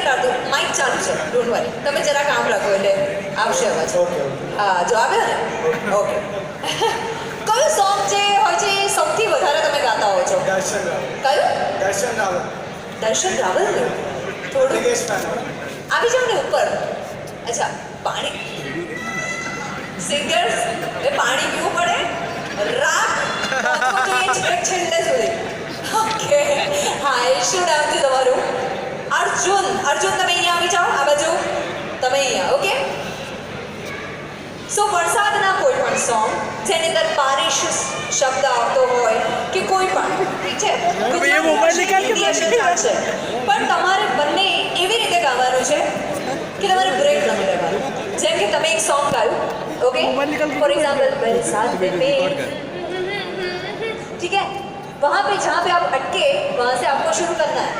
Second આવતું Mike ચાલુ છે ડોન્ટ વરી તમે જરા કામ રાખો એટલે આવશે અવાજ હા જો આવ્યો ને ઓકે કયું સોંગ જે હોય છે એ સૌથી વધારે તમે ગાતા હો છો દર્શન કયું રાવલ દર્શન રાવલ થોડું આવી જાવ ને ઉપર અચ્છા પાણી સિંગર્સ એ પાણી પીવું પડે રાગ છેલ્લે સુધી ઓકે હા એ શું નામ છે તમારું અર્જુન તમે અહીંયા આવી જાઓ આ બાજુ તમે અહીંયા ઓકે સો વરસાદના કોઈ પણ સોંગ જેની અંદર બારિશ શબ્દ આવતો હોય કે કોઈ પણ ઠીક છે પણ તમારે બંને એવી રીતે ગાવાનું છે કે તમારે બ્રેક નથી લેવાનું જેમ કે તમે એક સોંગ ગાયું ओके फॉर एग्जाम्पल बरसात में ठीक है वहाँ पे जहाँ पे आप अटके वहाँ से आपको शुरू करना है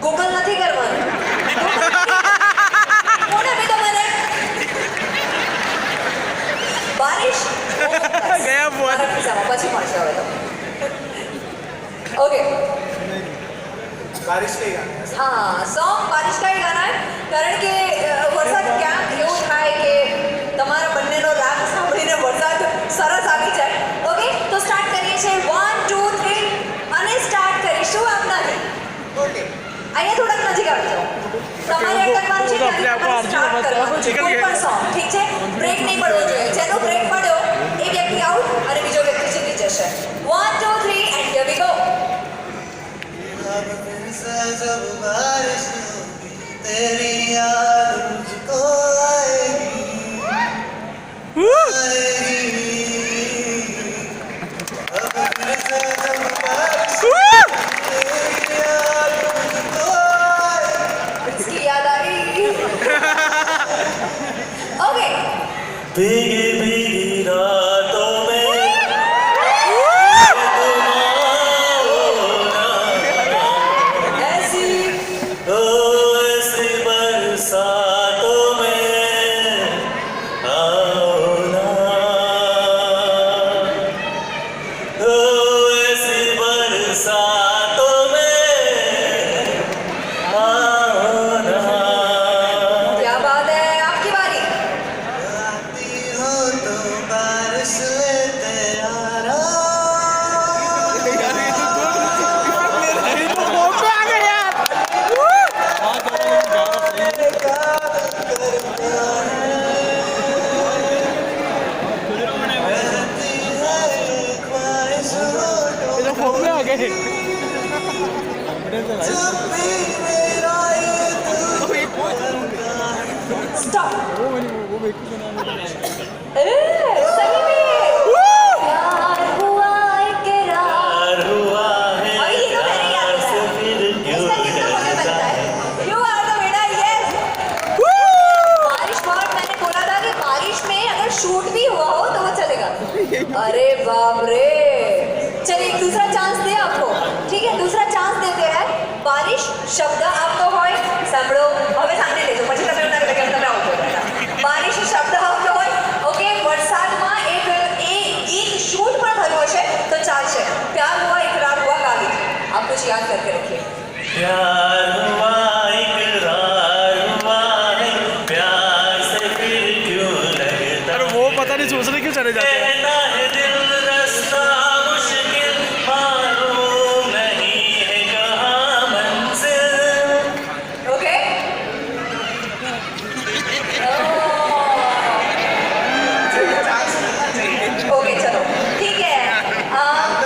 गूगल नहीं करवाना कौन है बेटा मैंने बारिश गया बुआ પછી મળશે હવે તો ओके बारिश का ही गाना हाँ सॉन्ग बारिश का ही गाना है कारण કે વરસાદ ક્યાંક એવું થાય કે તમારા બંનેનો રાગ સાંભળીને વરસાદ સરસ આવી જાય ઓકે તો સ્ટાર્ટ કરીએ છીએ 1 2 3 અને સ્ટાર્ટ કરીશું આપનાથી ઓકે અહીંયા થોડાક નજીક આવી જાઓ તમારે અટકવાનું છે કોઈ પણ સોંગ ઠીક છે બ્રેક નહીં પડવો જોઈએ જેનો બ્રેક પડ્યો એ વ્યક્તિ આઉટ અને બીજો વ્યક્તિ જીતી જશે 1 2 3 એન્ડ હિયર વી ગો जब बारिश तेरी याद मुझको आएगी अब फिर से जब बारिश तेरी याद मुझको आएगी इसकी याद आई ओके भीगी भीगी रातों में Stop. सही में प्यार हुआ इकरार हुआ है और ये तो मैंने याद किया फिर क्यों बनता है You are the winner, yes. बारिश बहुत मैंने बोला था कि बारिश में अगर शूट भी हुआ हो तो वो चलेगा अरे बाप रे चलिए एक दूसरा चांस दे आपको ठीक है दूसरा चांस देते हैं बारिश शब्द आपको હોય સાંભળો હવે સાંભળી લેજો પછી તમે ઉના કે તમે આઉટ હો ગયા બારિશ શબ્દ આપકો હોય ઓકે વરસાદમાં એક એ ગીત શૂટ પણ થયું હશે તો ચાલશે પ્યાર હુઆ ઇકરાર હુઆ ગાવી आप कुछ याद करके रखिए प्यार हुआ इकरार हुआ है प्यार से फिर क्यों लगता अरे वो पता नहीं सोचने क्यों चले जाते हैं कहता है दिल रास्ता मुश्किल मालूम नहीं है कहाँ मंजिल ओके ओके चलो ठीक है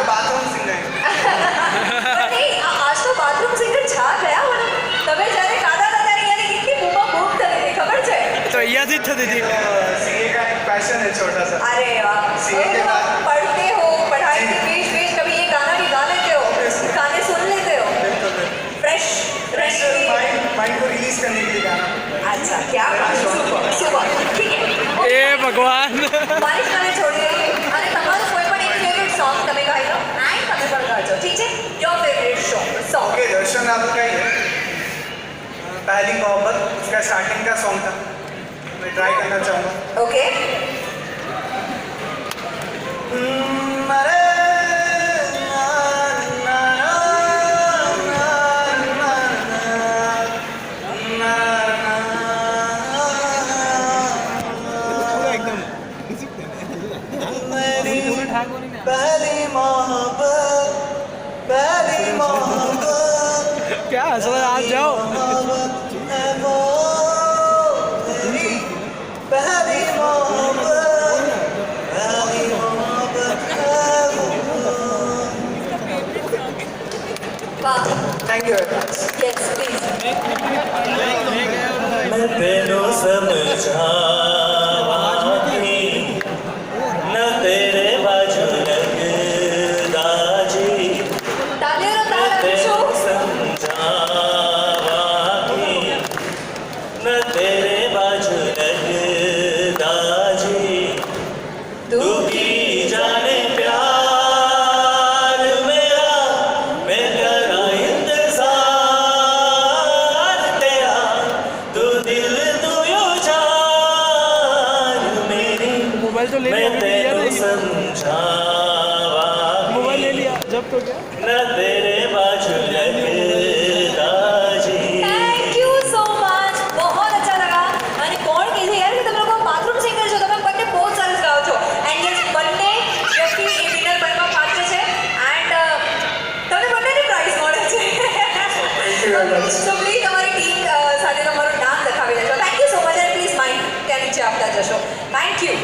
बाथरूम सिंगर नहीं आज तो बाथरूम सिंगर छा ગયા મને તમે જ્યારે ગાતા હતા ત્યારે યાર કેટલી બૂમા બૂમ થતી હતી ખબર છે तो यहाँ थी दीदी सीए का एक पैशन है छोटा सा अरे वाह सीए के बाद पढ़ते हो पढ़ाई के बीच बीच कभी ये गाना भी गा लेते हो गाने सुन लेते हो फ्रेश फ्रेश माइंड को रिलीज करने के लिए गाना अच्छा क्या सुबह ठीक है ए भगवान बारिश गाने छोड़िए અને તમારું કોઈ પણ એક ફેવરિટ સોંગ તમે ગાઈ લો આઈ તમે પણ ગાજો ઠીક છે યોર ફેવરિટ સોંગ ओके दर्शन रावल का ही है पहली मोहब्बत उसका स्टार्टिंग का सॉन्ग था मैं ट्राई करना चाहूँगा ओके अरे ना, ना, ना, ना, ना, क्या हंस रहे हो? आप जाओ. વાહ thank you very much yes please मैं तेनू समझावांगी न तेरे बाजू लगदा जी તાલીઓનો તાળ तेनू આપીશું समझावांगी न तेरे बाजू लगदा जी तू की जाने प्यार मेरा मैं करा इंतजार तेरा तू दिल तू यो जान मेरी मोबाइल तो ले मैं लिया, लिया तेनू नहीं. समझावांगी मोबाइल ले लिया जब तो क्या. न तेरे बाजू लगदा जी થેન્ક યુ સો મચ बहुत अच्छा लगा અને કોણ કહે છે યાર કે તમે લોકો બાથરૂમ સિંગર છો તમે બંને બહુ સરસ ગાઓ છો એન્ડ યસ બંને વ્યક્તિ એ વિનર બનવા પાત્ર છે એન્ડ તમને બંનેને પ્રાઇઝ મળે છે સો પ્લીઝ તમારી ટીમ સાથે તમારું નામ લખાવી દેજો thank you so much and please mind ત્યાં નીચે આપતા જશો થેન્ક યુ